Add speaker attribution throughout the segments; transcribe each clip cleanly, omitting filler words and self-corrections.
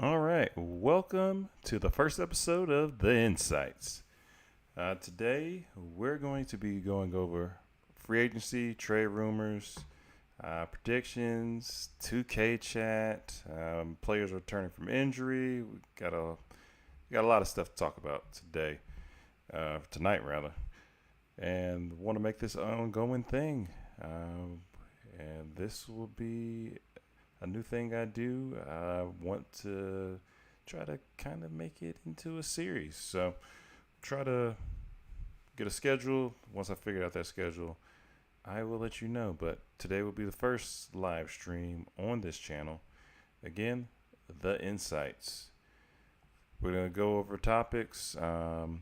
Speaker 1: All right, welcome to the first episode of The Insights. Today, we're going to be going over free agency, trade rumors, predictions, 2K chat, players returning from injury. We got a lot of stuff to talk about today, tonight rather, and want to make this an ongoing thing. And this will be a new thing I do. I want to try to kind of make it into a series. So try to get a schedule. Once I figure out that schedule, I will let you know. But today will be the first live stream on this channel. Again, The Insights. We're going to go over topics. Who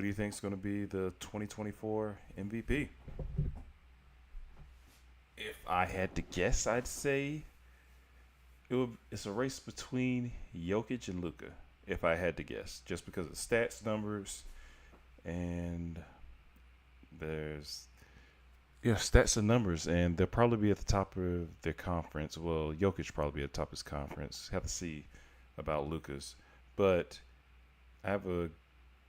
Speaker 1: do you think is going to be the 2024 MVP? If I had to guess, I'd say it's a race between Jokic and Luka. If I had to guess, just because of stats, numbers, and there's stats and numbers, and they'll probably be at the top of their conference. Well, Jokic probably be at the top of his conference. Have to see about Luka's, but I have a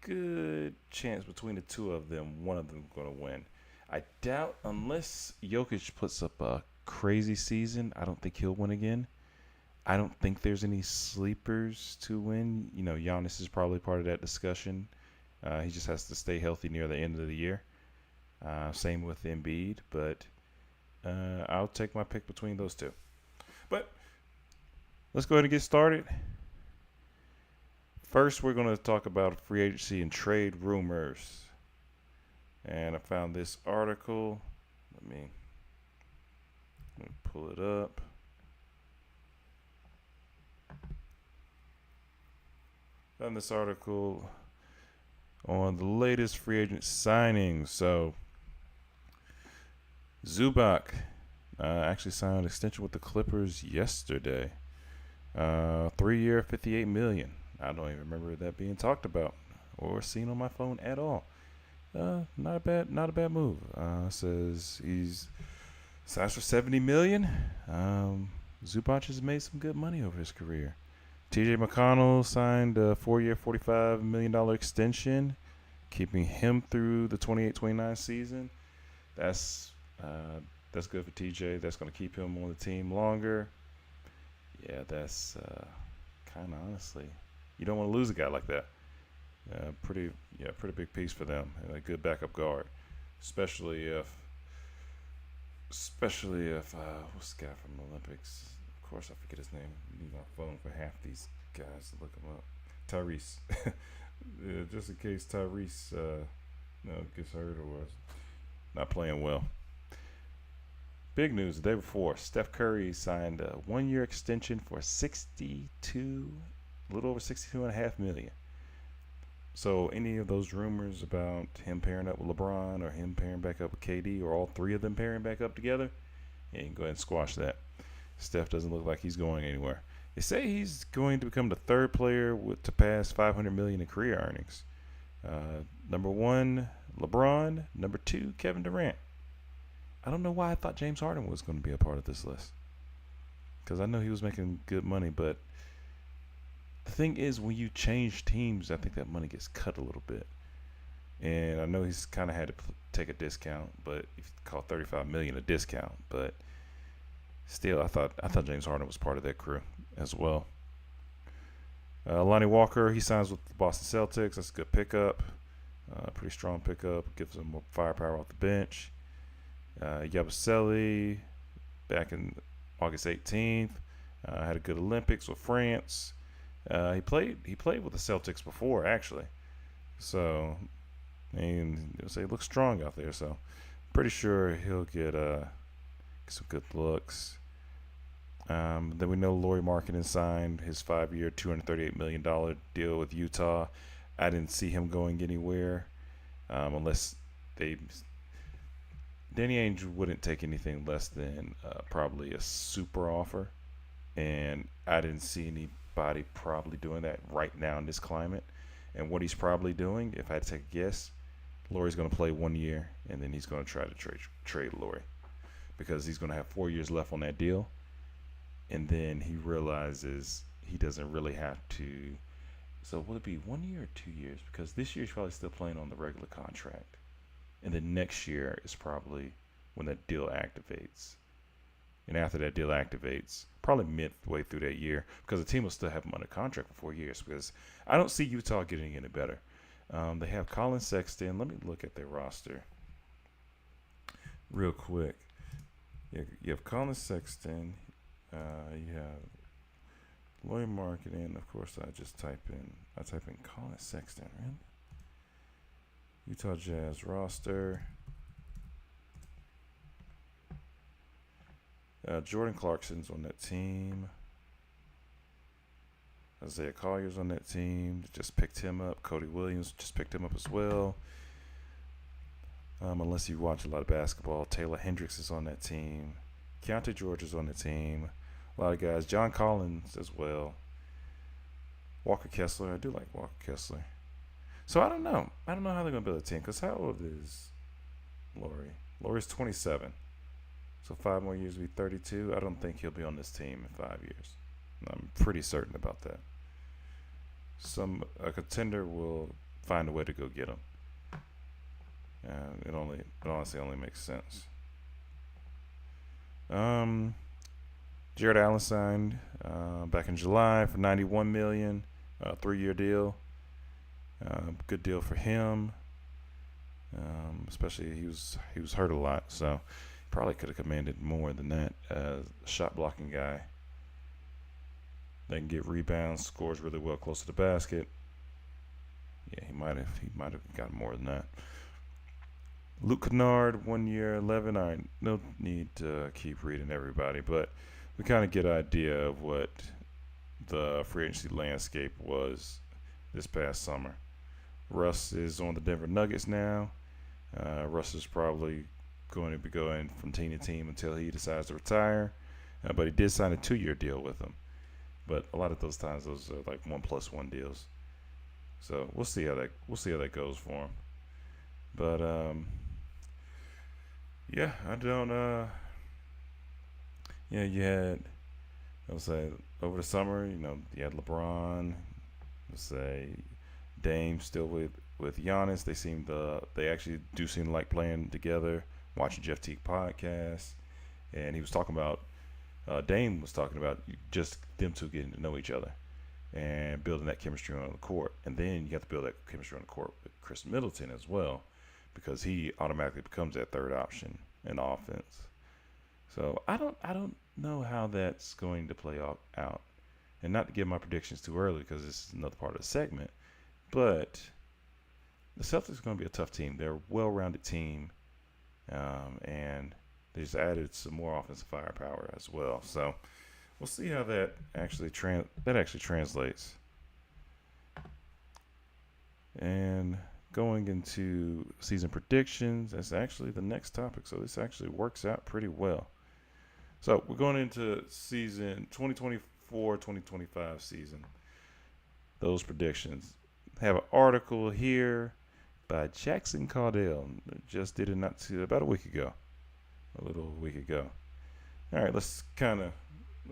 Speaker 1: good chance between the two of them. One of them going to win. I doubt, unless Jokic puts up a crazy season, I don't think he'll win again. I don't think there's any sleepers to win. You know, Giannis is probably part of that discussion. He just has to stay healthy near the end of the year. Same with Embiid, but I'll take my pick between those two. But let's go ahead and get started. First, we're going to talk about free agency and trade rumors. And I found this article. Let me pull it up. Found this article on the latest free agent signings. So Zubac actually signed an extension with the Clippers yesterday. 3-year, $58 million. I don't even remember that being talked about or seen on my phone at all. Not a bad move. Says he's signs for $70 million. Zubac has made some good money over his career. T.J. McConnell signed a 4-year, $45 million extension, keeping him through the 28-29 season. That's good for TJ. That's going to keep him on the team longer. Yeah, that's kind of honestly, you don't want to lose a guy like that. Pretty big piece for them, and a good backup guard, especially if what's the guy from the Olympics? Of course, I forget his name. I need my phone for half these guys to look him up. Tyrese. Yeah, just in case Tyrese gets hurt or not playing well. Big news the day before, Steph Curry signed a 1-year extension for a little over $62.5 million. So any of those rumors about him pairing up with LeBron or him pairing back up with KD or all three of them pairing back up together, yeah, you can go ahead and squash that. Steph doesn't look like he's going anywhere. They say he's going to become the third player to pass $500 million in career earnings. Number 1, LeBron. Number 2, Kevin Durant. I don't know why I thought James Harden was going to be a part of this list, because I know he was making good money, but the thing is, when you change teams, I think that money gets cut a little bit. And I know he's kind of had to take a discount, but if you call $35 million a discount, but still, I thought James Harden was part of that crew as well. Lonnie Walker, he signs with the Boston Celtics. That's a good pickup, pretty strong pickup. Gives him more firepower off the bench. Yabusele, back in August 18th, had a good Olympics with France. He played with the Celtics before, actually. So, and he looks strong out there. So, pretty sure he'll get some good looks. Then we know Lauri Markkanen signed his 5-year, $238 million deal with Utah. I didn't see him going anywhere unless Danny Ainge wouldn't take anything less than probably a super offer. And I didn't see anybody probably doing that right now in this climate. And what he's probably doing, if I had to take a guess, Lauri's going to play 1 year, and then he's going to try to trade Lauri, because he's going to have 4 years left on that deal. And then he realizes he doesn't really have to. So will it be 1 year or 2 years? Because this year he's probably still playing on the regular contract, and then next year is probably when that deal activates. And after that deal activates, probably midway through that year, because the team will still have him under contract for 4 years. Because I don't see Utah getting any better. They have Colin Sexton. Let me look at their roster real quick. You have Colin Sexton. You have Lloyd Marketing. Of course, I type in Colin Sexton, right? Utah Jazz roster. Jordan Clarkson's on that team. Isaiah Collier's on that team. Just picked him up. Cody Williams just picked him up as well. Unless you watch a lot of basketball, Taylor Hendricks is on that team. Keontae George is on the team. A lot of guys. John Collins as well. Walker Kessler. I do like Walker Kessler. So I don't know. I don't know how they're going to build a team. Because how old is Laurie? Laurie's 27. So 5 more years will be 32. I don't think he'll be on this team in 5 years. I'm pretty certain about that. A contender will find a way to go get him. It honestly only makes sense. Jared Allen signed back in July for $91 million, 3-year deal. Good deal for him. Especially he was hurt a lot, so probably could have commanded more than that. Shot blocking guy. They can get rebounds, scores really well close to the basket. Yeah, he might have got more than that. Luke Kennard, 1 year, 11. I no need to keep reading everybody, but we kind of get an idea of what the free agency landscape was this past summer. Russ is on the Denver Nuggets now. Russ is probably going to be going from team to team until he decides to retire. But he did sign a 2-year deal with them. But a lot of those times, those are like 1+1 deals. So we'll see how that goes for him. But yeah, I don't. Yeah, you had, I'll say, over the summer, you had LeBron. Let's say Dame still with Giannis. They actually do seem to like playing together. Watching Jeff Teague podcast, and he was talking about. Dame was talking about just them two getting to know each other and building that chemistry on the court. And then you have to build that chemistry on the court with Chris Middleton as well, because he automatically becomes that third option in offense. So I don't know how that's going to play out. And not to give my predictions too early, because this is another part of the segment, but the Celtics are going to be a tough team. They're a well-rounded team, and they just added some more offensive firepower as well. So we'll see how that actually translates. And going into season predictions, that's actually the next topic. So this actually works out pretty well. So we're going into season 2024-2025 season. Those predictions. I have an article here by Jackson Caudill. Just did it about a week ago. A little week ago. All right, let's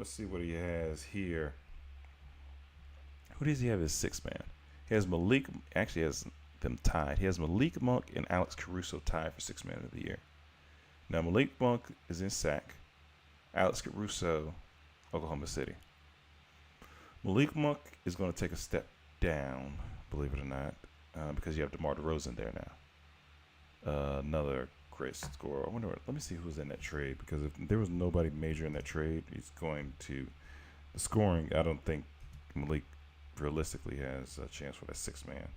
Speaker 1: see what he has here. Who does he have as 6th man? He has Malik. Actually, has them tied. He has Malik Monk and Alex Caruso tied for 6th man of the year. Now Malik Monk is in SAC. Alex Caruso, Oklahoma City. Malik Monk is going to take a step down, believe it or not, because you have DeMar DeRozan there now. Another great scorer. Let me see who's in that trade, because if there was nobody major in that trade, he's going to the scoring. I don't think Malik realistically has a chance for that 6th man.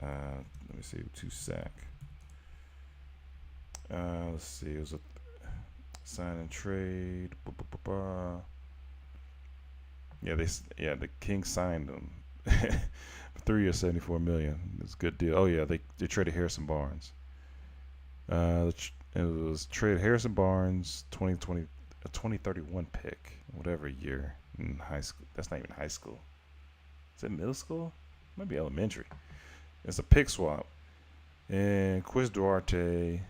Speaker 1: Let me see, 2 sack. Let's see, it was a sign and trade. Yeah, the Kings signed him for 3 years, $74 million. It's a good deal. Oh yeah, they traded Harrison Barnes. It was trade Harrison Barnes, 2031 pick, whatever year in high school. That's not even high school. Is it middle school? Might be elementary. It's a pick swap. And Quiz Duarte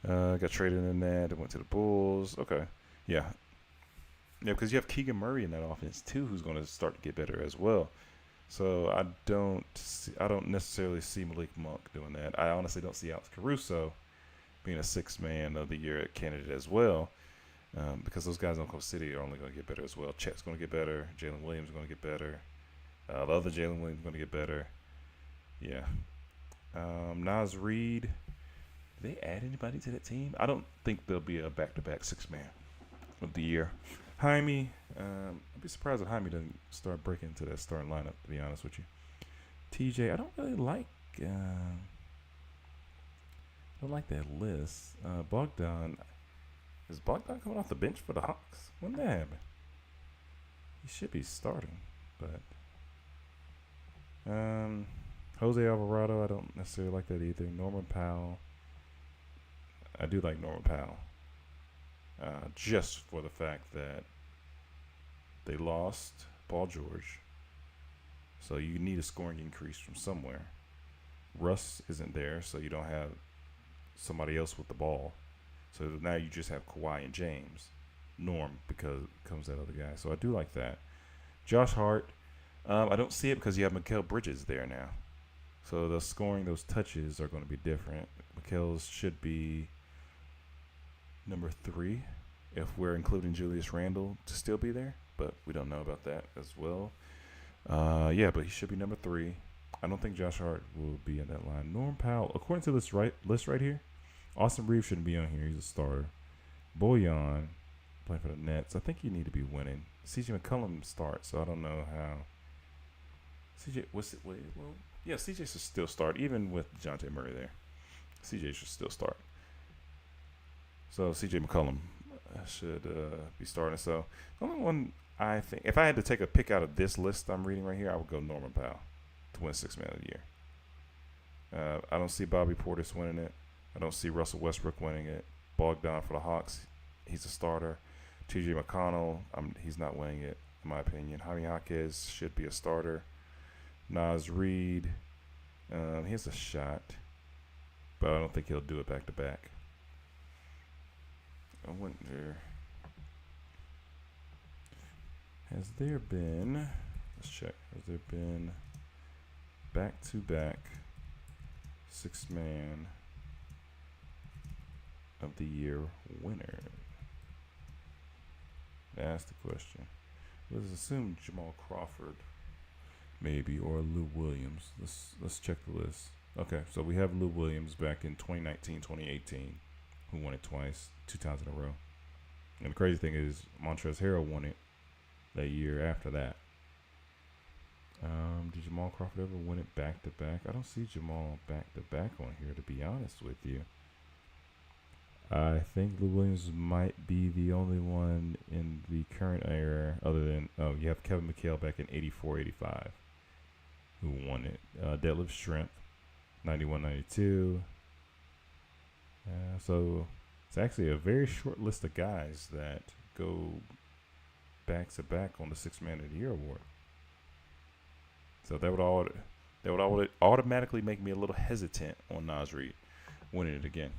Speaker 1: got traded in that. It went to the Bulls. Okay. Yeah. Yeah, because you have Keegan Murray in that offense too, who's going to start to get better as well. So I don't necessarily see Malik Monk doing that. I honestly don't see Alex Caruso being a sixth man of the year candidate as well, because those guys in Oklahoma City are only going to get better as well. Chet's going to get better. Jalen Williams is going to get better. The other Jalen Williams is going to get better. Yeah. Nas Reed. Did they add anybody to that team? I don't think there'll be a back-to-back six-man of the year. Jaime, I'd be surprised if Jaime doesn't start breaking into that starting lineup, to be honest with you. TJ, I don't really like that list. Bogdan, is Bogdan coming off the bench for the Hawks? When did that happen? He should be starting, but Jose Alvarado, I don't necessarily like that either. Norman Powell, I do like Norman Powell, just for the fact that they lost Paul George, so you need a scoring increase from somewhere. Russ isn't there, so you don't have somebody else with the ball. So now you just have Kawhi and James. Norm because comes that other guy. So I do like that. Josh Hart, I don't see it because you have Mikal Bridges there now. So the scoring, those touches are going to be different. Mikal's should be number 3 if we're including Julius Randle to still be there, but we don't know about that as well. But he should be number 3. I don't think Josh Hart will be in that line. Norm Powell, according to this list right here, Austin Reeves shouldn't be on here. He's a starter. Bojan playing for the Nets. I think you need to be winning. CJ McCollum starts, so I don't know how. CJ should still start, even with DeJounte Murray there. CJ should still start. So CJ McCollum should be starting. So the only one I think, if I had to take a pick out of this list I'm reading right here, I would go Norman Powell to win Sixth Man of the Year. I don't see Bobby Portis winning it. I don't see Russell Westbrook winning it. Bogdan for the Hawks, he's a starter. T.J. McConnell, he's not winning it, in my opinion. Jaime Jaquez should be a starter. Nas Reed, he has a shot, but I don't think he'll do it back to back. I wonder, has there been, let's check, has there been back-to-back six-man of the year winner? That's the question. Let's assume Jamal Crawford, maybe, or Lou Williams. Let's check the list. Okay, so we have Lou Williams back in 2019, 2018, who won it twice, 2 times in a row. And the crazy thing is, Montrezl Harrell won it that year after that. Did Jamal Crawford ever win it back to back? I don't see Jamal back to back on here, to be honest with you. I think Lou Williams might be the only one in the current era, other than, you have Kevin McHale back in 84-85, who won it. Deadlift Shrimp, 91-92. So it's actually a very short list of guys that go back to back on the Sixth Man of the Year award. So that would automatically make me a little hesitant on Nas Reed winning it again.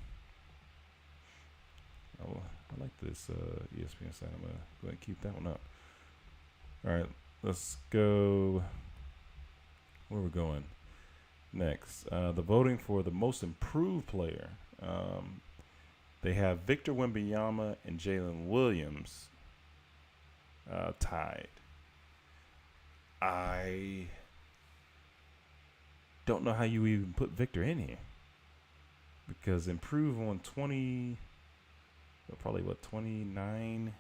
Speaker 1: Oh, I like this ESPN site. I'm going to go ahead and keep that one up. All right, let's go. Where are we going next? The voting for the most improved player. They have Victor Wembanyama and Jalen Williams tied. I don't know how you even put Victor in here, because improve on 20, probably 29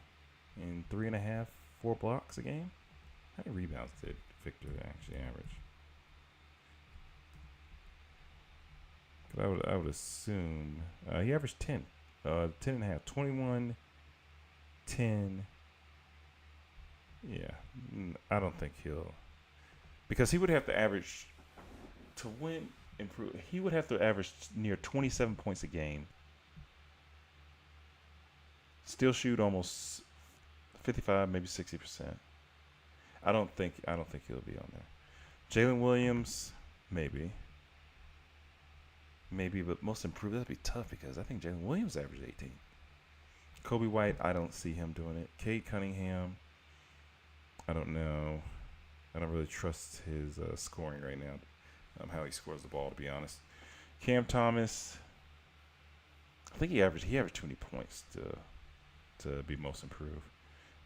Speaker 1: and 3.5, 4 blocks a game. How many rebounds did Victor actually average? I would assume he averaged 10, 10.5, 21, 10. Yeah, I don't think he'll, because he would have to average to win, improve. He would have to average near 27 points a game. Still shoot almost 55, maybe 60%. I don't think he'll be on there. Jalen Williams, maybe, but most improved, that'd be tough because I think Jalen Williams averaged 18. Kobe White, I don't see him doing it. Cade Cunningham, I don't know. I don't really trust his scoring right now. How he scores the ball, to be honest. Cam Thomas, I think he averaged 20 points to be most improved.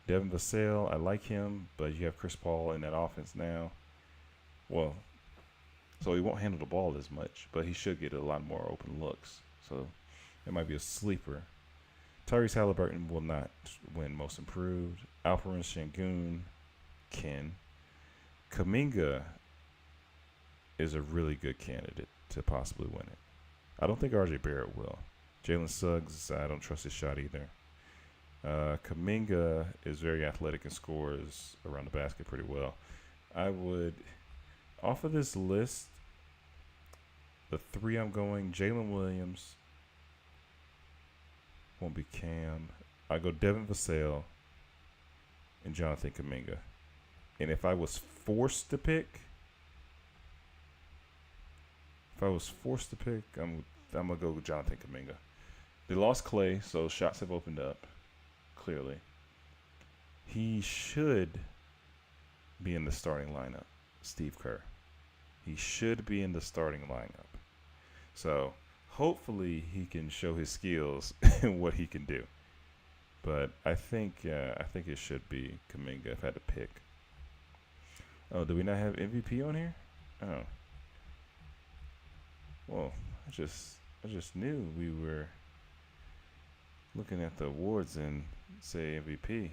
Speaker 1: Devin Vassell, I like him, but you have Chris Paul in that offense now. Well, so he won't handle the ball as much, but he should get a lot more open looks. So it might be a sleeper. Tyrese Halliburton will not win most improved. Alperen Sengun can. Kuminga is a really good candidate to possibly win it. I don't think RJ Barrett will. Jalen Suggs, I don't trust his shot either. Kuminga is very athletic and scores around the basket pretty well. I would, off of this list, the three I'm going, Jalen Williams, won't be Cam. I go Devin Vassell and Jonathan Kuminga. And if I was forced to pick, I'm gonna go with Jonathan Kuminga. They lost Clay, so shots have opened up. Clearly, he should be in the starting lineup. Steve Kerr. He should be in the starting lineup. So hopefully he can show his skills and what he can do. But I think it should be Kuminga if I had to pick. Oh, do we not have MVP on here? Oh. Well, I just knew we were looking at the awards and say MVP.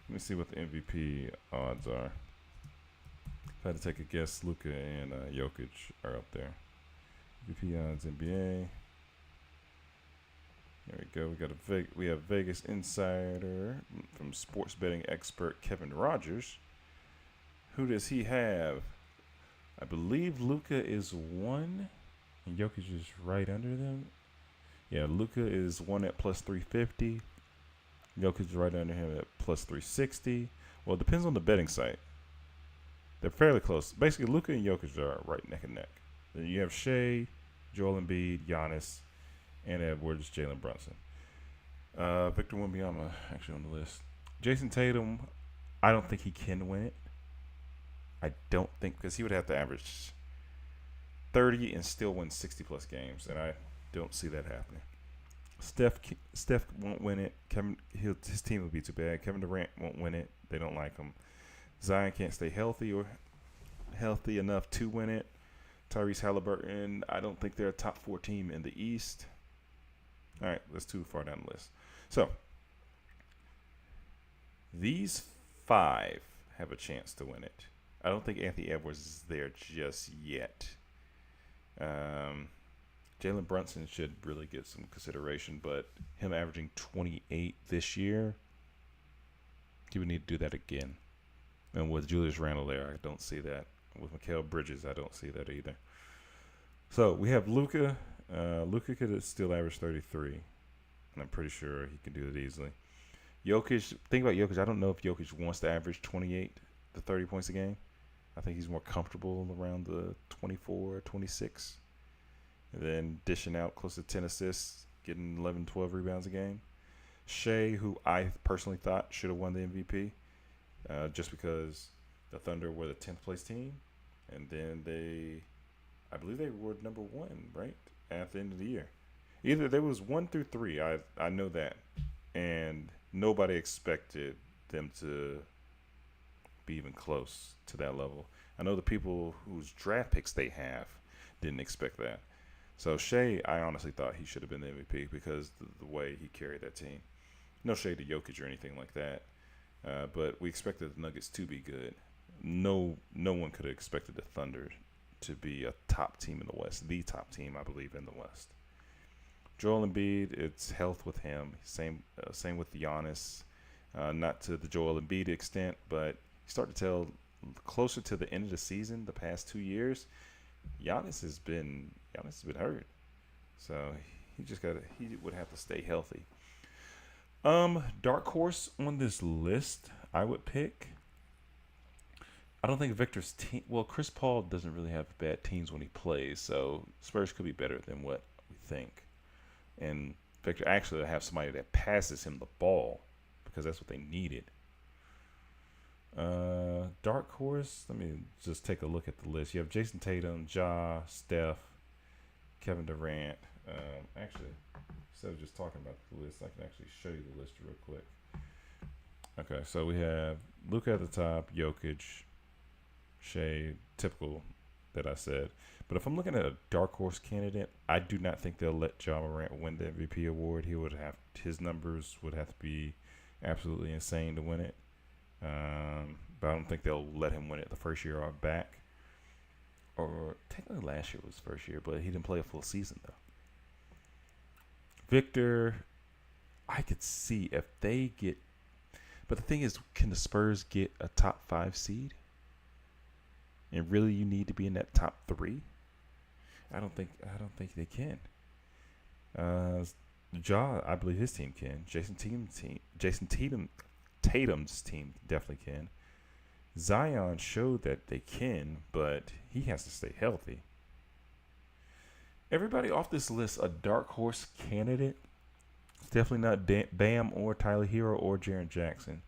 Speaker 1: Let me see what the MVP odds are. If I had to take a guess, Luka and Jokic are up there. MVP odds NBA. There we go. We have Vegas Insider from sports betting expert Kevin Rogers. Who does he have? I believe Luka is 1, and Jokic is right under them. Yeah, Luka is 1 at plus 350. Jokic is right under him at plus 360. Well, it depends on the betting site. They're fairly close. Basically, Luka and Jokic are right neck and neck. Then you have Shea, Joel Embiid, Giannis, and Edwards, Jalen Brunson. Victor Wembanyama actually on the list. Jason Tatum, I don't think he can win it. I don't think, because he would have to average 30 and still win 60-plus games, and I don't see that happening. Steph won't win it. His team will be too bad. Kevin Durant won't win it. They don't like him. Zion can't stay healthy enough to win it. Tyrese Halliburton, I don't think they're a top 4 team in the East. All right, that's too far down the list. So, these 5 have a chance to win it. I don't think Anthony Edwards is there just yet. Jalen Brunson should really get some consideration, but him averaging 28 this year, he would need to do that again. And with Julius Randle there, I don't see that. With Mikal Bridges, I don't see that either. So we have Luka. Luka could still average 33, and I'm pretty sure he can do it easily. Jokic, think about Jokic. I don't know if Jokic wants to average 28 to 30 points a game. I think he's more comfortable around the 24, 26. And then dishing out close to 10 assists, getting 11, 12 rebounds a game. Shea, who I personally thought should have won the MVP, just because the Thunder were the 10th place team. And then I believe they were number 1, right, at the end of the year. Either there was 1 through 3, I know that. And nobody expected them to be even close to that level. I know the people whose draft picks they have didn't expect that. So Shea, I honestly thought he should have been the MVP because the way he carried that team. No shade to Jokic or anything like that, but we expected the Nuggets to be good. No one could have expected the Thunder to be a top team in the West, the top team, I believe, in the West. Joel Embiid, it's health with him. Same with Giannis. Not to the Joel Embiid extent, but you start to tell closer to the end of the season, the past 2 years, Giannis has been hurt. So he would have to stay healthy. Dark horse on this list, I would pick. I don't think Victor's team. Well, Chris Paul doesn't really have bad teams when he plays, so Spurs could be better than what we think. And Victor actually to have somebody that passes him the ball because that's what they needed. Dark horse. Let me just take a look at the list. You have Jason Tatum, Ja, Steph, Kevin Durant. Actually, instead of just talking about the list, I can actually show you the list real quick. Okay, so we have Luka at the top, Jokic, Shea, typical that I said. But if I'm looking at a dark horse candidate, I do not think they'll let Ja Morant win the MVP award. His numbers would have to be absolutely insane to win it. But I don't think they'll let him win it the first year back. Or technically last year was the first year, but he didn't play a full season though. Victor, I could see if they get, but the thing is, can the Spurs get a top 5 seed? And really, you need to be in that top 3. I don't think they can. Ja, I believe his team can. Tatum's team definitely can. Zion showed that they can, but he has to stay healthy. Everybody off this list, a dark horse candidate. It's definitely not Bam or Tyler Hero or Jaren Jackson.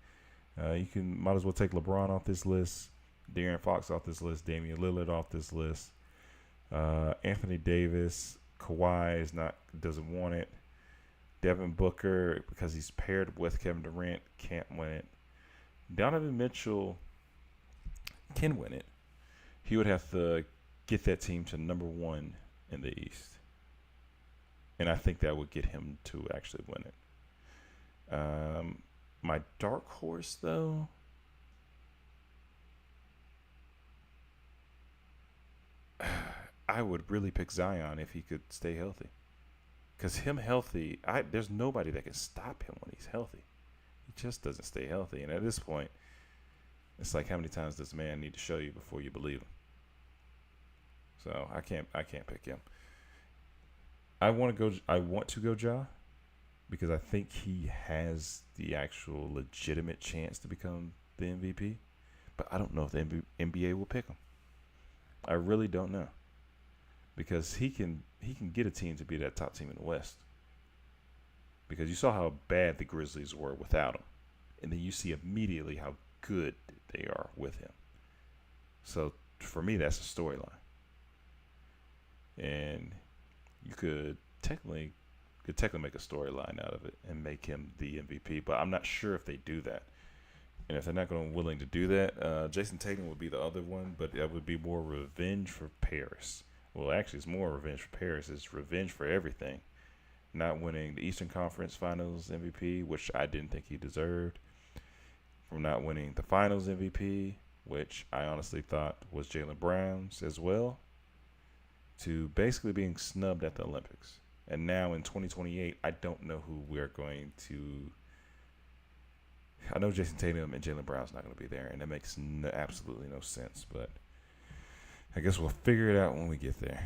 Speaker 1: You might as well take LeBron off this list, De'Aaron Fox off this list, Damian Lillard off this list. Anthony Davis, Kawhi doesn't want it. Devin Booker, because he's paired with Kevin Durant, can't win it. Donovan Mitchell can win it. He would have to get that team to number 1 in the East. And I think that would get him to actually win it. My dark horse, though, I would really pick Zion if he could stay healthy. Because him healthy, there's nobody that can stop him when he's healthy. He just doesn't stay healthy. And at this point, it's like, how many times does man need to show you before you believe him? So I can't pick him. I want to go Ja because I think he has the actual legitimate chance to become the MVP. But I don't know if the NBA will pick him. I really don't know. Because he can get a team to be that top team in the West. Because you saw how bad the Grizzlies were without him. And then you see immediately how good they are with him. So for me, that's a storyline. And you could technically make a storyline out of it and make him the MVP. But I'm not sure if they do that. And if they're not willing to do that, Jason Tatum would be the other one. But that would be more revenge for Paris. Well, actually, it's more revenge for Paris. It's revenge for everything. Not winning the Eastern Conference Finals MVP, which I didn't think he deserved. From not winning the Finals MVP, which I honestly thought was Jaylen Brown's as well. To basically being snubbed at the Olympics. And now in 2028, I don't know who we're going to. I know Jason Tatum and Jaylen Brown's not going to be there, and it makes absolutely no sense. But I guess we'll figure it out when we get there.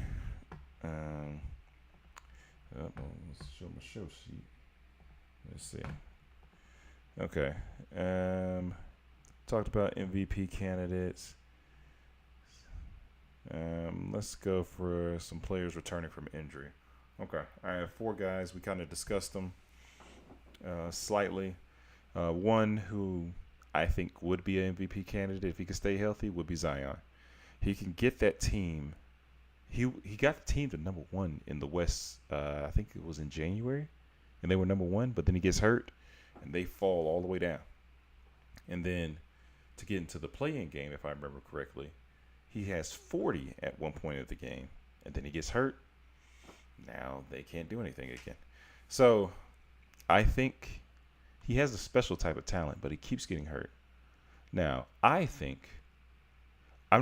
Speaker 1: Let's show my show sheet. Let's see. Okay. Talked about MVP candidates. Let's go for some players returning from injury. Okay. I have 4 guys. We kind of discussed them slightly. One who I think would be an MVP candidate if he could stay healthy would be Zion. He can get that team. He got the team to number 1 in the West. I think it was in January, and they were number 1. But then he gets hurt, and they fall all the way down. And then to get into the play-in game, if I remember correctly, he has 40 at one point of the game, and then he gets hurt. Now they can't do anything again. So I think he has a special type of talent, but he keeps getting hurt. Now I'm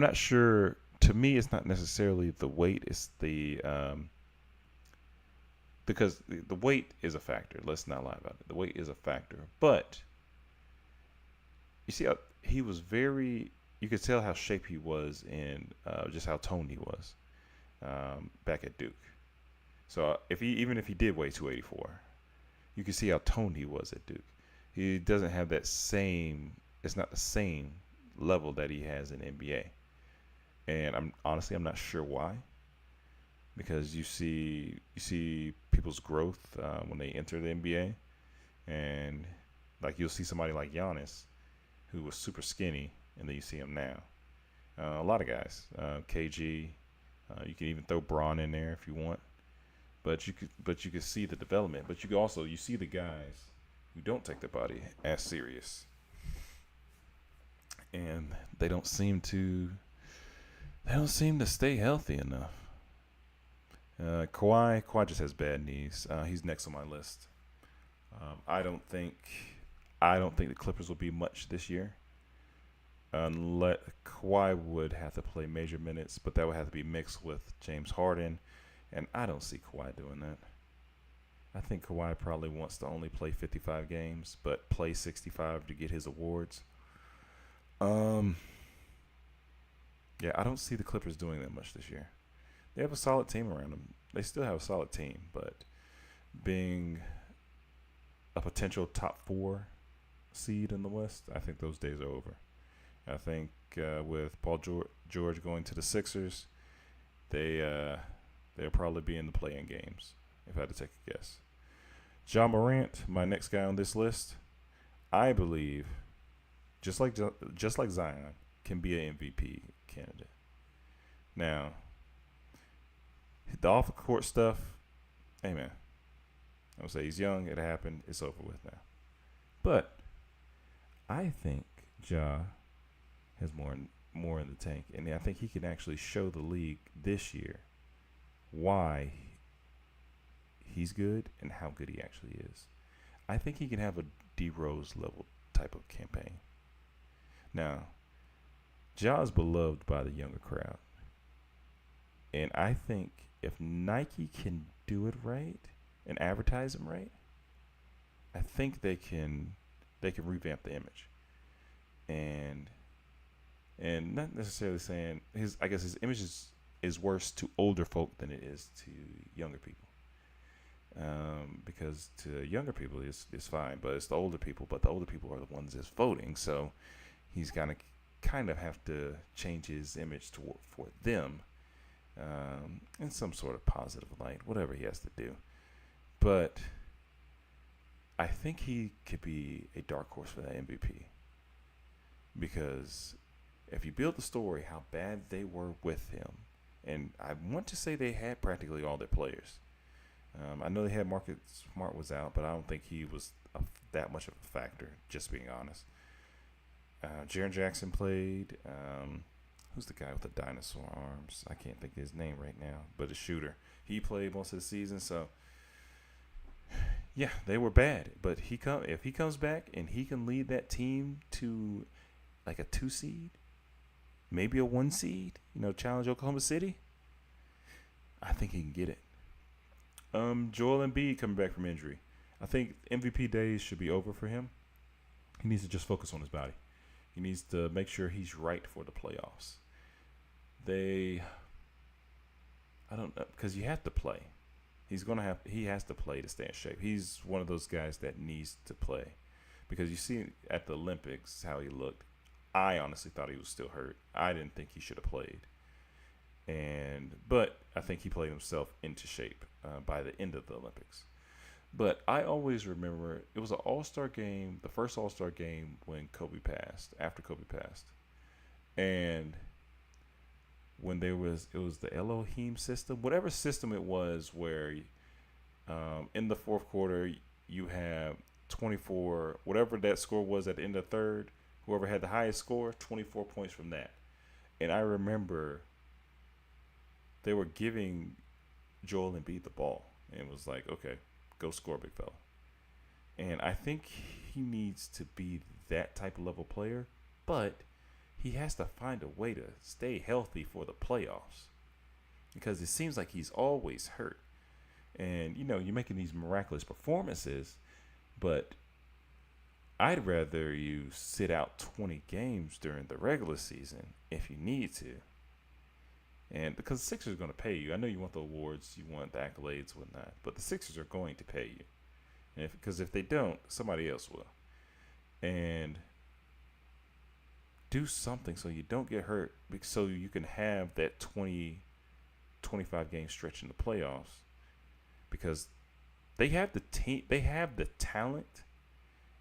Speaker 1: not sure. To me, it's not necessarily the weight. It's because the weight is a factor. Let's not lie about it. The weight is a factor. But you see how he was you could tell how shape he was and just how toned he was back at Duke. So even if he did weigh 284, you can see how toned he was at Duke. He doesn't have that same. It's not the same level that he has in NBA. And I'm not sure why. because you see people's growth when they enter the NBA, and like you'll see somebody like Giannis who was super skinny, and then you see him now. A lot of guys, KG, you can even throw Braun in there if you want, but you could see the development. But you see the guys who don't take their body as serious, and they don't seem to stay healthy enough. Kawhi just has bad knees. He's next on my list. Um, I don't think I don't think the Clippers will be much this year. Unless Kawhi would have to play major minutes, but that would have to be mixed with James Harden, and I don't see Kawhi doing that. I think Kawhi probably wants to only play 55 games, but play 65 to get his awards. Um, yeah, I don't see the Clippers doing that much this year. They have a solid team around them. They still have a solid team, but being a potential top four seed in the West, I think those days are over. I think with Paul George going to the Sixers, they'll probably be in the play-in games. If I had to take a guess, John Morant, my next guy on this list, I believe, just like Zion, can be an MVP candidate. Now, the off the court stuff, hey man, I would say he's young. It happened. It's over with now. But I think Ja has more in the tank, and I think he can actually show the league this year why he's good and how good he actually is. I think he can have a D Rose level type of campaign. Now, Ja is beloved by the younger crowd, and I think if Nike can do it right and advertise him right, I think they can revamp the image and not necessarily saying his image is worse to older folk than it is to younger people. Because to younger people it's fine, but it's the older people. But the older people are the ones that's voting, so he's gonna kind of have to change his image for them in some sort of positive light, whatever he has to do. But I think he could be a dark horse for that MVP because if you build the story how bad they were with him, and I want to say they had practically all their players. I know they had Marcus Smart was out, but I don't think he was that much of a factor, just being honest. Jaren Jackson played. Who's the guy with the dinosaur arms? I can't think of his name right now, but a shooter. He played most of the season, so yeah, they were bad. But if he comes back and he can lead that team to like a 2 seed, maybe a 1 seed, challenge Oklahoma City, I think he can get it. Joel Embiid coming back from injury. I think MVP days should be over for him. He needs to just focus on his body. He needs to make sure he's right for the playoffs. I don't know, because you have to play. He has to play to stay in shape. He's one of those guys that needs to play. Because you see at the Olympics how he looked. I honestly thought he was still hurt. I didn't think he should have played. But I think he played himself into shape by the end of the Olympics. But I always remember it was an All-Star game, the first All-Star game after Kobe passed. And when it was the Elohim system, whatever system it was where in the fourth quarter you have 24, whatever that score was at the end of the third, whoever had the highest score, 24 points from that. And I remember they were giving Joel Embiid the ball. And it was like, okay, go score, big fella. And I think he needs to be that type of level player. But he has to find a way to stay healthy for the playoffs. Because it seems like he's always hurt. And, you're making these miraculous performances. But I'd rather you sit out 20 games during the regular season if you need to. And because the Sixers are going to pay you. I know you want the awards, you want the accolades, whatnot. But the Sixers are going to pay you. Because if they don't, somebody else will. And do something so you don't get hurt. So you can have that 20 25 game stretch in the playoffs because they have the team, they have the talent,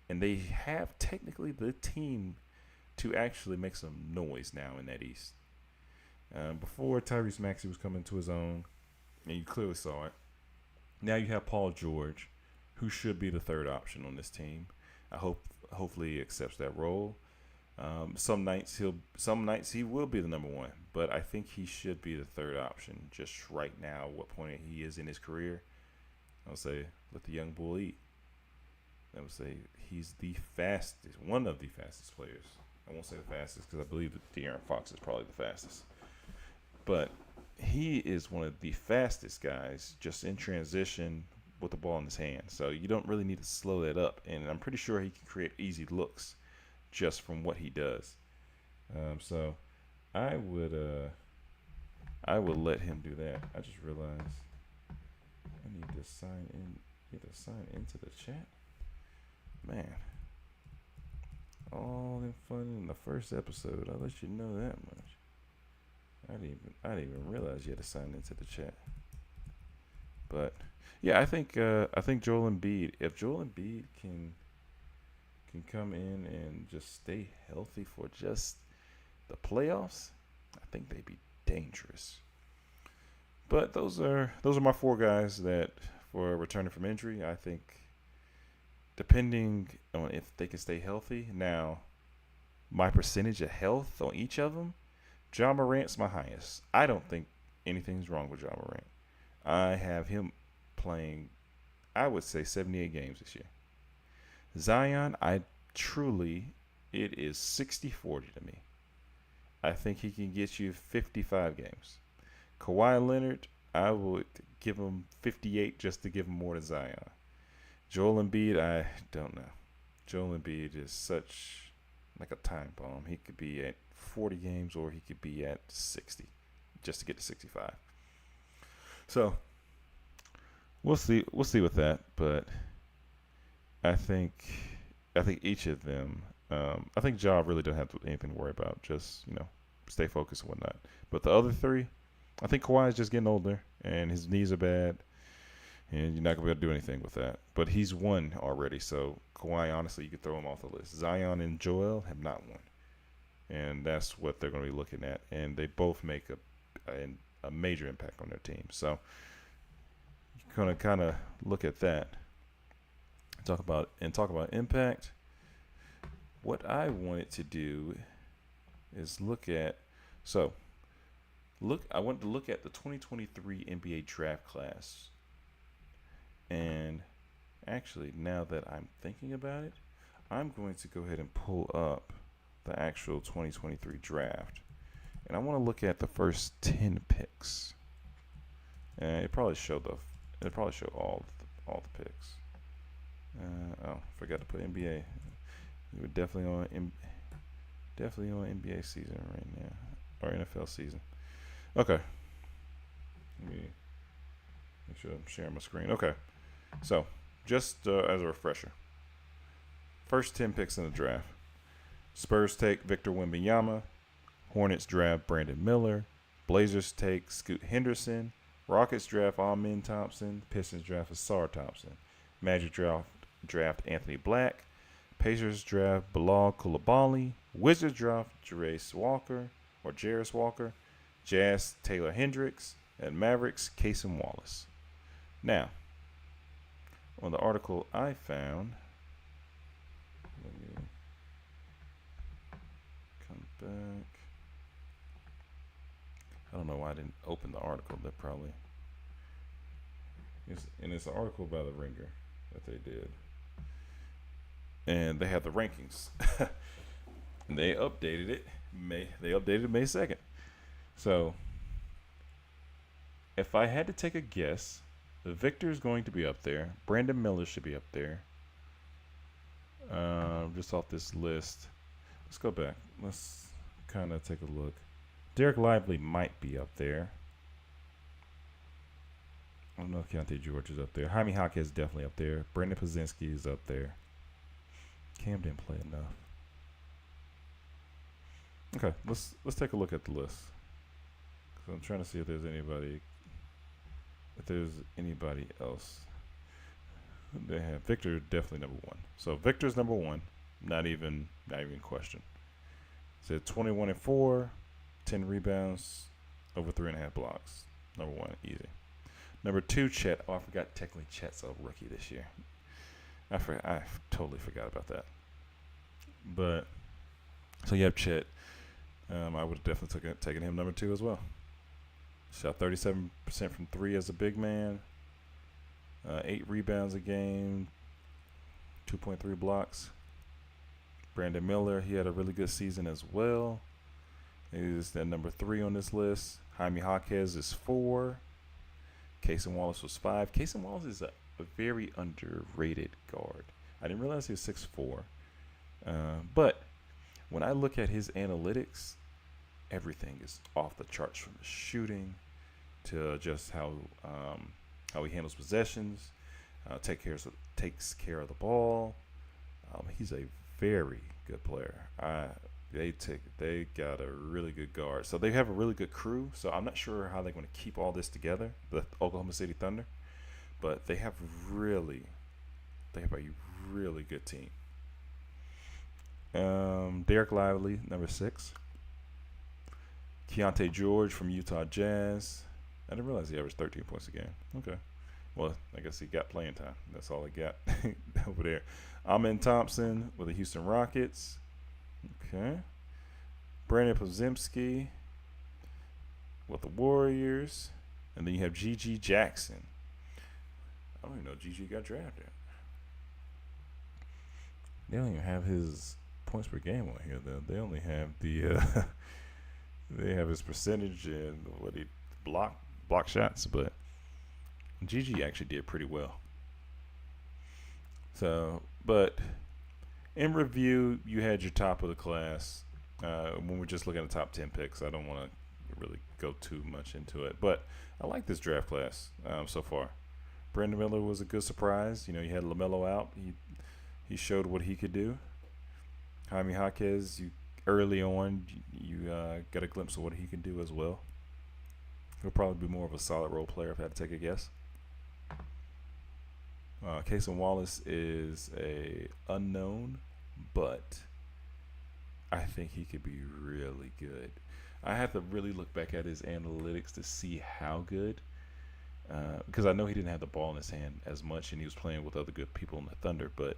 Speaker 1: and they have technically the team to actually make some noise now in that East. Before Tyrese Maxey was coming to his own, and you clearly saw it. Now you have Paul George, who should be the third option on this team. Hopefully he accepts that role. Some nights he will be the number one, but I think he should be the third option. Just right now, what point he is in his career, I'll say let the young bull eat. I would say he's the fastest, one of the fastest players. I won't say the fastest because I believe that De'Aaron Fox is probably the fastest, but he is one of the fastest guys just in transition with the ball in his hand. So you don't really need to slow that up, and I'm pretty sure he can create easy looks just from what he does. So I would let him do that. I just realized I need to sign in. Get to sign into the chat. Man, all in fun in the first episode. I'll let you know that much. I didn't even realize you had to sign into the chat. But yeah, I think Joel Embiid. If Joel Embiid can come in and just stay healthy for just the playoffs, I think they'd be dangerous. But those are my four guys that for returning from injury. I think depending on if they can stay healthy. Now, my percentage of health on each of them, Ja Morant's my highest. I don't think anything's wrong with Ja Morant. I have him playing, I would say, 78 games this year. Zion, it is 60-40 to me. I think he can get you 55 games. Kawhi Leonard, I would give him 58 just to give him more to Zion. Joel Embiid, I don't know. Joel Embiid is such like a time bomb. He could be at 40 games or he could be at 60 just to get to 65. So we'll see with that, but I think each of them, I think Ja really don't have anything to worry about. Just, stay focused and whatnot. But the other three, I think Kawhi is just getting older and his knees are bad. And you're not going to be able to do anything with that. But he's won already. So Kawhi, honestly, you could throw him off the list. Zion and Joel have not won. And that's what they're going to be looking at. And they both make a major impact on their team. So you're going to kind of look at that. Talk about impact. What I wanted to do is I wanted to look at the 2023 NBA draft class. And actually, now that I'm thinking about it, I'm going to go ahead and pull up the actual 2023 draft. And I want to look at the first 10 picks. And it probably show all the picks. Forgot to put NBA. We're definitely on NBA season right now, or NFL season. Okay. Let me make sure I'm sharing my screen. Okay. So, just as a refresher, first 10 picks in the draft. Spurs take Victor Wembanyama. Hornets draft Brandon Miller. Blazers take Scoot Henderson. Rockets draft Amen Thompson. Pistons draft Asar Thompson. Magic draft Anthony Black. Pacers draft Bilal Coulibaly. Wizards draft Jarace Walker. Jazz Taylor Hendricks. And Mavericks Cason Wallace. Now, on the article I found, let me come back. I don't know why I didn't open the article. That probably it's an article by the Ringer that they did, and they have the rankings. And they updated it May 2nd. So, if I had to take a guess, Victor is going to be up there. Brandon Miller should be up there. Just off this list. Let's go back. Let's kind of take a look. Derek Lively might be up there. I don't know if Keontae George is up there. Jaime Jaquez is definitely up there. Brandon Pozinski is up there. Cam didn't play enough. Okay, let's take a look at the list. I'm trying to see if there's anybody else. They have Victor definitely number one. So Victor's number one. Not even question. Said 21 and 4, 10 rebounds, over 3.5 blocks. Number one, easy. Number two, Chet. Oh, I forgot. Technically, Chet's a rookie this year. I totally forgot about that. But so you have Chet. I would have definitely taken him number two as well. Shot 37% from three as a big man. 8 rebounds a game. 2.3 blocks. Brandon Miller, he had a really good season as well. He's the number 3 on this list. Jaime Jaquez is 4. Cason Wallace was 5. Cason Wallace is a very underrated guard. I didn't realize he was 6'4". But when I look at his analytics, everything is off the charts, from his shooting to just how he handles possessions, takes care of the ball. He's a very good player. They got a really good guard, so they have a really good crew. So I'm not sure how they're going to keep all this together, the Oklahoma City Thunder, but they have a really good team. Derek Lively, number 6. Keontae George from Utah Jazz. I didn't realize he averaged 13 points a game. Okay. Well, I guess he got playing time. That's all he got over there. Amen Thompson with the Houston Rockets. Okay. Brandon Podziemski with the Warriors. And then you have G.G. Jackson. I don't even know G.G. got drafted. They don't even have his points per game on here, though. They only have they have his percentage and what he block shots, but Gigi actually did pretty well. So, but in review, you had your top of the class. When we're just looking at the top 10 picks, I don't want to really go too much into it, but I like this draft class so far. Brandon Miller was a good surprise. You had LaMelo out. He showed what he could do. Jaime Jaquez, early on, you got a glimpse of what he can do as well. He'll probably be more of a solid role player if I had to take a guess. Cason Wallace is a unknown, but I think he could be really good. I have to really look back at his analytics to see how good, because I know he didn't have the ball in his hand as much, and he was playing with other good people in the Thunder. But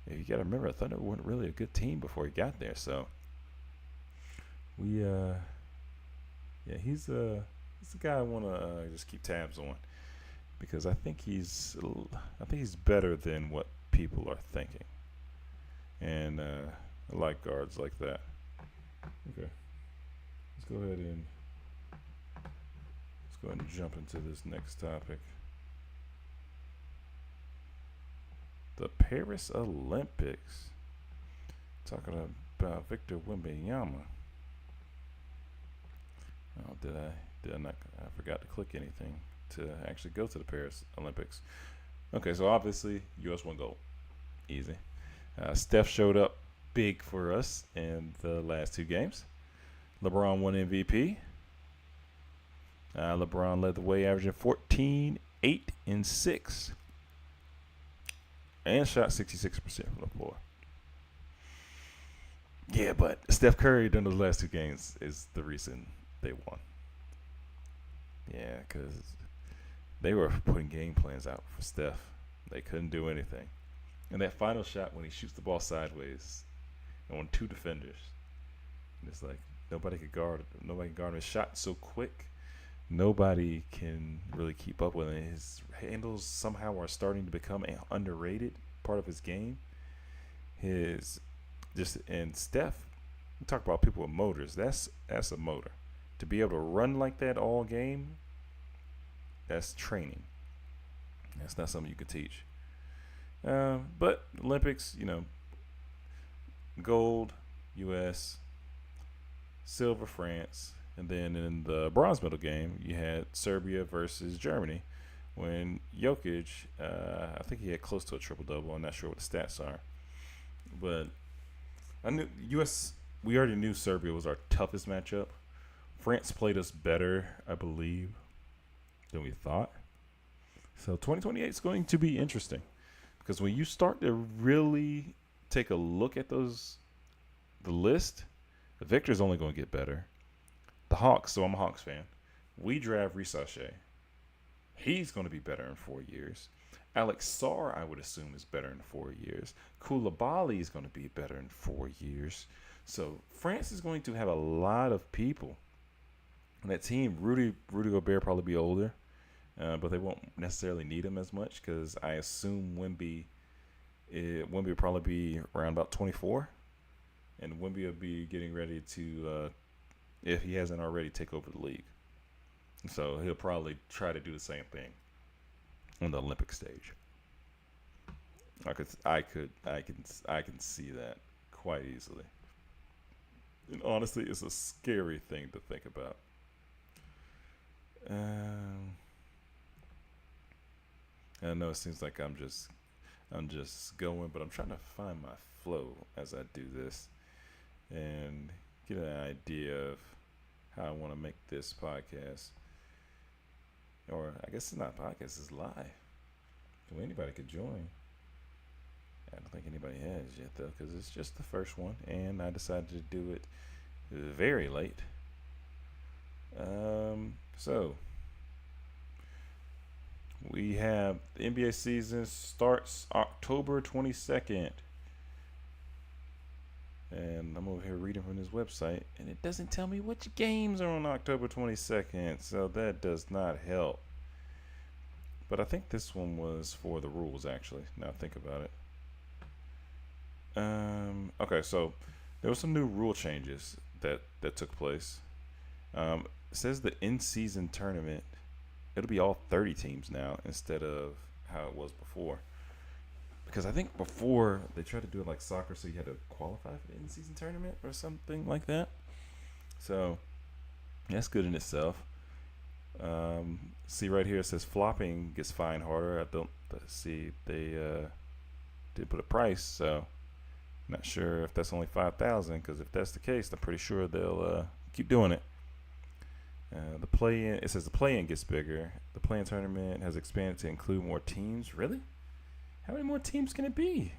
Speaker 1: you got to remember, the Thunder weren't really a good team before he got there. So he's a guy I want to just keep tabs on, because I think he's better than what people are thinking, and I like guards like that. Okay, let's go ahead and jump into this next topic. The Paris Olympics. Talking about Victor Wembanyama. Oh, did I not? I forgot to click anything to actually go to the Paris Olympics. Okay, so obviously U.S. won gold. Easy. Steph showed up big for us in the last 2 games. LeBron won MVP. LeBron led the way, averaging 14, 8, and 6. And shot 66% from the floor. Yeah, but Steph Curry during those last 2 games is the reason they won. Yeah, because they were putting game plans out for Steph. They couldn't do anything. And that final shot when he shoots the ball sideways on 2 defenders, and it's like nobody can guard him. His shot so quick, nobody can really keep up with it. His handles somehow are starting to become an underrated part of his game. And Steph, we talk about people with motors. That's a motor. To be able to run like that all game, that's training. That's not something you could teach. But Olympics, gold, U.S., silver, France, and then in the bronze medal game, you had Serbia versus Germany, when Jokic, I think he had close to a triple-double. I'm not sure what the stats are. But I knew we already knew Serbia was our toughest matchup, France played us better, I believe, than we thought. So 2028 is going to be interesting because when you start to really take a look at the list, the Victor's only going to get better. The Hawks, so I'm a Hawks fan. We draft Risache. He's going to be better in 4 years. Alex Sarr, I would assume, is better in 4 years. Koulibaly is going to be better in 4 years. So France is going to have a lot of people on that team. Rudy Gobert probably be older, but they won't necessarily need him as much because I assume Wemby will probably be around about 24, and Wemby will be getting ready to, if he hasn't already, take over the league. So he'll probably try to do the same thing on the Olympic stage. I can see that quite easily. And honestly, it's a scary thing to think about. I know it seems like I'm just going, but I'm trying to find my flow as I do this and get an idea of how I want to make this podcast. Or I guess it's not a podcast, it's live. So anybody could join. I don't think anybody has yet, though, because it's just the first one, and I decided to do it very late. So we have the NBA season starts October 22nd. And I'm over here reading from this website, and it doesn't tell me which games are on October 22nd, so that does not help. But I think this one was for the rules, actually, now think about it. Okay, so there were some new rule changes that took place. It says the in-season tournament, it'll be all 30 teams now instead of how it was before. Because I think before they tried to do it like soccer, so you had to qualify for the in-season tournament or something like that. So that's good in itself. See right here, it says flopping gets fined harder. I don't see they did put a price, so not sure if that's only 5,000. Because if that's the case, I'm pretty sure they'll keep doing it. The play-in, it says the play-in gets bigger. The play-in tournament has expanded to include more teams. Really? How many more teams can it be?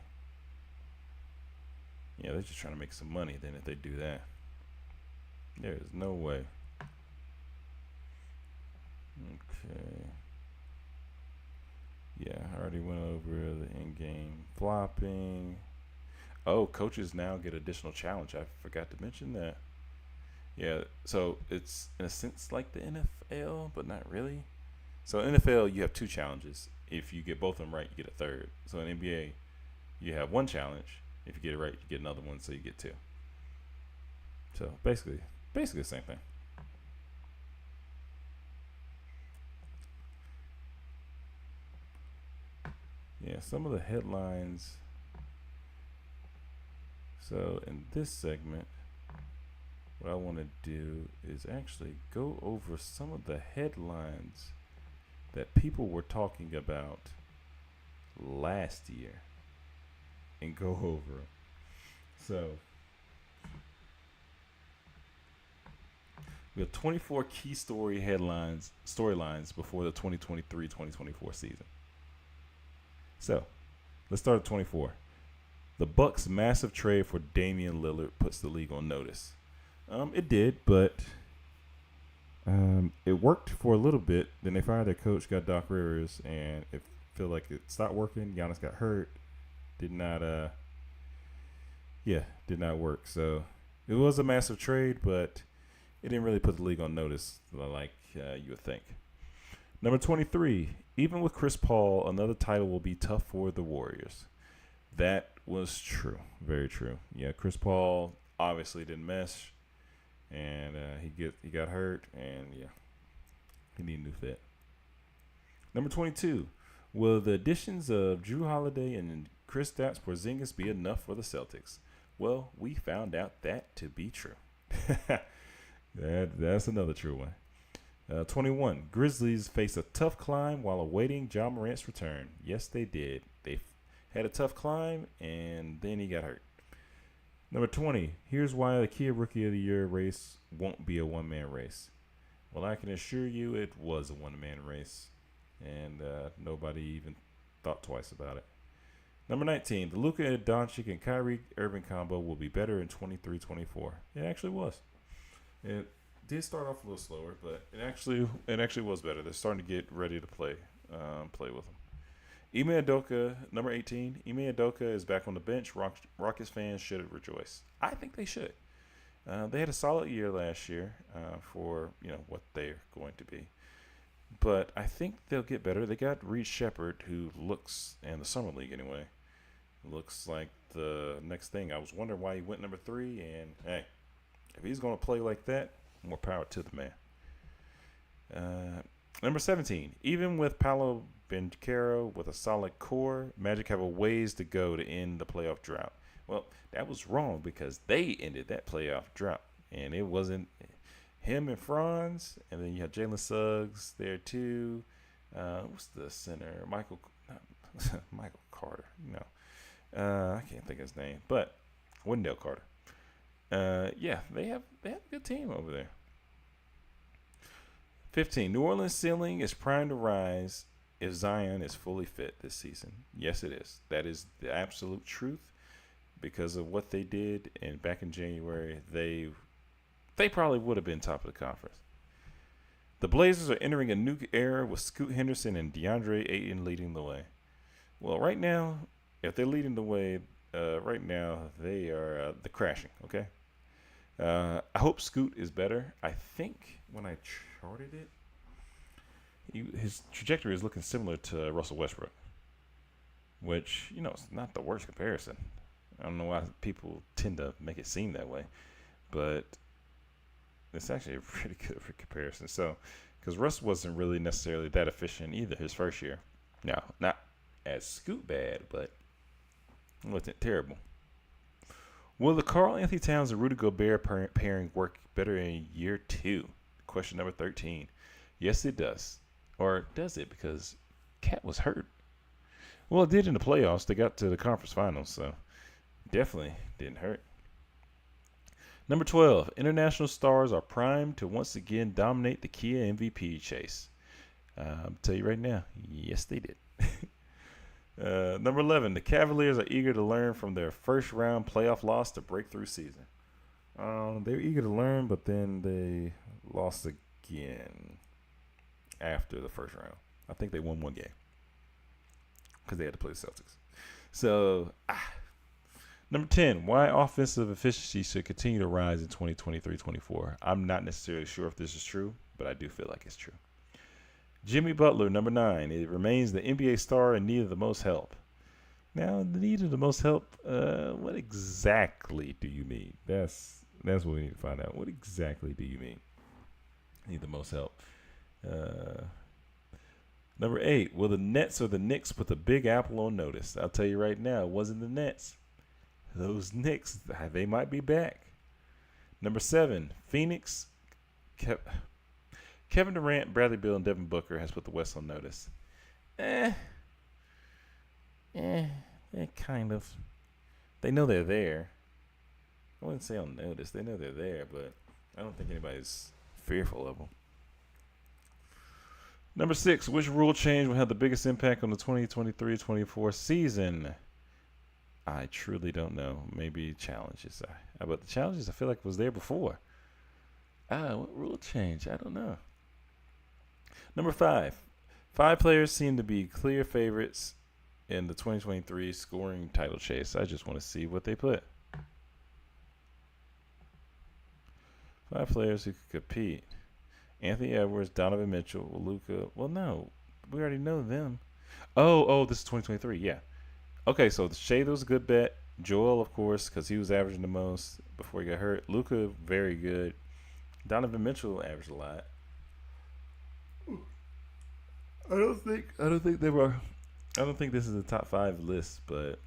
Speaker 1: Yeah, they're just trying to make some money then if they do that. There is no way. Okay. Yeah, I already went over the in-game flopping. Oh, coaches now get additional challenge. I forgot to mention that. Yeah, so it's in a sense like the NFL, but not really. So in NFL, you have 2 challenges. If you get both of them right, you get a third. So in NBA, you have 1 challenge. If you get it right, you get another one, so you get 2. So basically the same thing. Yeah, some of the headlines. So in this segment, what I want to do is actually go over some of the headlines that people were talking about last year and go over them. So we have 24 key storylines before the 2023-2024 season. So let's start at 24. The Bucks' massive trade for Damian Lillard puts the league on notice. It did, but it worked for a little bit. Then they fired their coach, got Doc Rivers, and it felt like it stopped working. Giannis got hurt. Did not work. So it was a massive trade, but it didn't really put the league on notice like you would think. Number 23, even with Chris Paul, another title will be tough for the Warriors. That was true. Very true. Yeah, Chris Paul obviously didn't mesh, and he got hurt, and yeah, he needed a new fit. Number 22, will the additions of Jrue Holiday and Kristaps Porzingis be enough for the Celtics? Well, we found out that to be true. That's another true one. 21, Grizzlies face a tough climb while awaiting Ja Morant's return. Yes, they did. They had a tough climb, and then he got hurt. Number 20. Here's why the Kia Rookie of the Year race won't be a one-man race. Well, I can assure you it was a one-man race, and nobody even thought twice about it. Number 19. The Luka Doncic and Kyrie Irving combo will be better in 23-24. It actually was. It did start off a little slower, but it actually was better. They're starting to get ready to play with them. Ime Udoka, number 18. Ime Udoka is back on the bench. Rockets fans should rejoice. I think they should. They had a solid year last year for what they're going to be, but I think they'll get better. They got Reed Shepherd, who looks in the summer league anyway. Looks like the next thing. I was wondering why he went number 3, and hey, if he's going to play like that, more power to the man. Number 17. Even with Paolo Banchero with a solid core, Magic have a ways to go to end the playoff drought. Well, that was wrong because they ended that playoff drought, and it wasn't him and Franz, and then you had Jalen Suggs there too. What's the center? Michael Carter. No, I can't think of his name, but Wendell Carter. Yeah, they have a good team over there. 15. New Orleans ceiling is primed to rise if Zion is fully fit this season. Yes, it is. That is the absolute truth. Because of what they did, and back in January, they probably would have been top of the conference. The Blazers are entering a new era with Scoot Henderson and DeAndre Ayton leading the way. Well, right now, if they're leading the way, right now they are the crashing. Okay. I hope Scoot is better. I think when I charted it, his trajectory is looking similar to Russell Westbrook, which it's not the worst comparison. I don't know why people tend to make it seem that way, but it's actually a pretty good comparison. So, because Russ wasn't really necessarily that efficient either his first year. Now, not as Scoot bad, but it wasn't terrible. Will the Karl Anthony Towns and Rudy Gobert pairing work better in year 2? Question number 13. Yes, it does. Or does it? Because Cat was hurt. Well, it did in the playoffs. They got to the conference finals, so definitely didn't hurt. Number 12. International stars are primed to once again dominate the Kia MVP chase. I'll tell you right now, yes, they did. Number 11. The Cavaliers are eager to learn from their first round playoff loss to breakthrough season. They're eager to learn, but then they lost again after the first round. I think they won one game because they had to play the Celtics. So, Number 10, why offensive efficiency should continue to rise in 2023-24. I'm not necessarily sure if this is true, but I do feel like it's true. Jimmy Butler, number 9. It remains the NBA star in need of the most help. Now, the need of the most help, what exactly do you mean? That's what we need to find out. What exactly do you mean? Need the most help. Number 8, will the Nets or the Knicks put the Big Apple on notice? I'll tell you right now, it wasn't the Nets. Those Knicks, they might be back. Number 7, Phoenix. Kevin Durant, Bradley Beal, and Devin Booker has put the West on notice. Kind of. They know they're there. I wouldn't say on notice. They know they're there, but I don't think anybody's fearful of them. Number 6, which rule change will have the biggest impact on the 2023-24 season? I truly don't know. Maybe challenges. But the challenges I feel like was there before. What rule change? I don't know. Number 5. 5 players seem to be clear favorites in the 2023 scoring title chase. I just want to see what they put. 5 players who could compete. Anthony Edwards, Donovan Mitchell, Luka. Well, no. We already know them. Oh, this is 2023. Yeah. Okay, so Shea was a good bet. Joel, of course, because he was averaging the most before he got hurt. Luka, very good. Donovan Mitchell averaged a lot. I don't think this is a top 5 list, but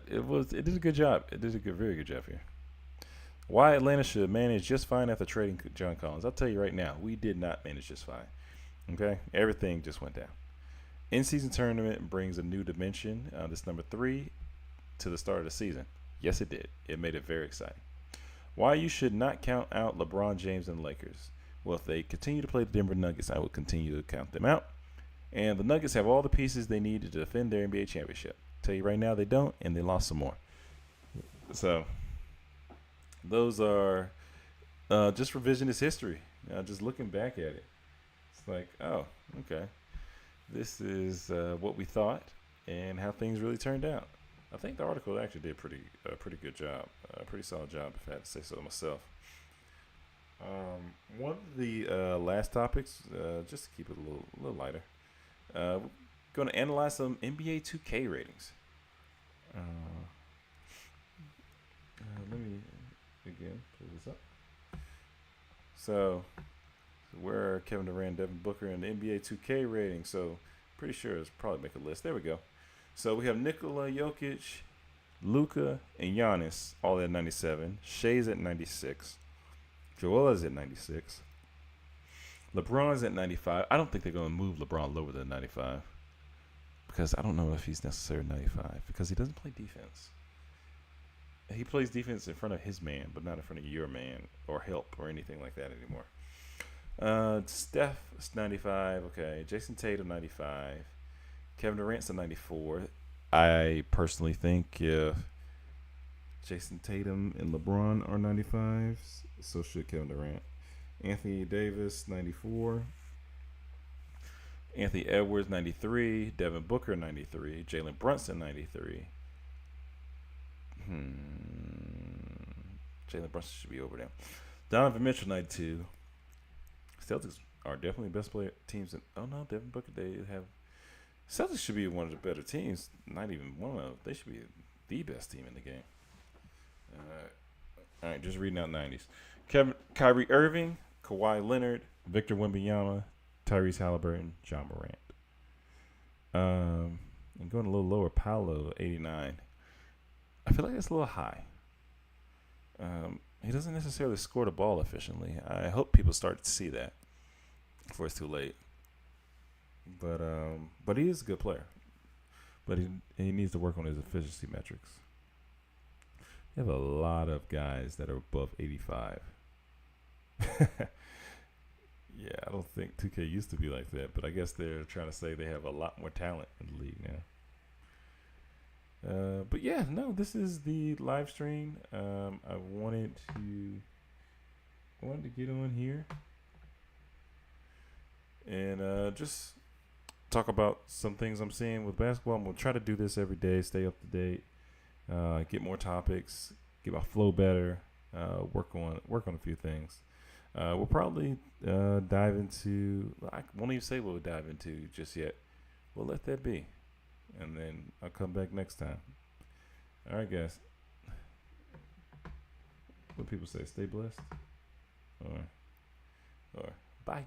Speaker 1: it did a good job. It did a very good job here. Why Atlanta should manage just fine after trading John Collins. I'll tell you right now, we did not manage just fine. Okay? Everything just went down. In-season tournament brings a new dimension. This number 3. to the start of the season. Yes, it did. It made it very exciting. Why you should not count out LeBron James and the Lakers. Well, if they continue to play the Denver Nuggets, I will continue to count them out. And the Nuggets have all the pieces they need to defend their NBA championship. Tell you right now, they don't, and they lost some more. So, those are just revisionist history. Just looking back at it, it's like, oh, okay, this is what we thought and how things really turned out. I think the article actually did a pretty good job, a pretty solid job, if I had to say so myself. One of the last topics, just to keep it a little lighter, we're going to analyze some NBA 2K ratings. Let me again pull this up. So where are Kevin Durant, Devin Booker, and the NBA 2K rating? So pretty sure it's probably make a list. There we go. So we have Nikola Jokic, Luka, and Giannis all at 97. Shai's at 96. Joela's at 96. LeBron's at 95. I don't think they're going to move LeBron lower than 95 because I don't know if he's necessarily 95 because he doesn't play defense. He plays defense in front of his man, but not in front of your man or help or anything like that anymore. Steph is 95. Okay. Jason Tatum, 95. Kevin Durant's a 94. I personally think if Jason Tatum and LeBron are 95, so should Kevin Durant. Anthony Davis, 94. Anthony Edwards, 93. Devin Booker, 93. Jalen Brunson, 93. Jalen Brunson should be over there. Donovan Mitchell, 92. Celtics are definitely best player teams. Devin Booker, they have. Celtics should be one of the better teams. Not even one of. They should be the best team in the game. All right, just reading out 90s. Kyrie Irving, Kawhi Leonard, Victor Wembanyama, Tyrese Halliburton, John Morant. And going a little lower, Paolo, 89. I feel like that's a little high. He doesn't necessarily score the ball efficiently. I hope people start to see that before it's too late. But he is a good player. But he needs to work on his efficiency metrics. You have a lot of guys that are above 85. Yeah, I don't think 2K used to be like that, but I guess they're trying to say they have a lot more talent in the league now. But yeah, no, this is the live stream. I wanted to get on here and just talk about some things I'm seeing with basketball. I'm gonna try to do this every day, stay up to date, get more topics, get my flow better, work on a few things. We'll probably dive into. I won't even say what we'll dive into just yet. We'll let that be, and then I'll come back next time. All right, guys. What people say? Stay blessed. Or bye.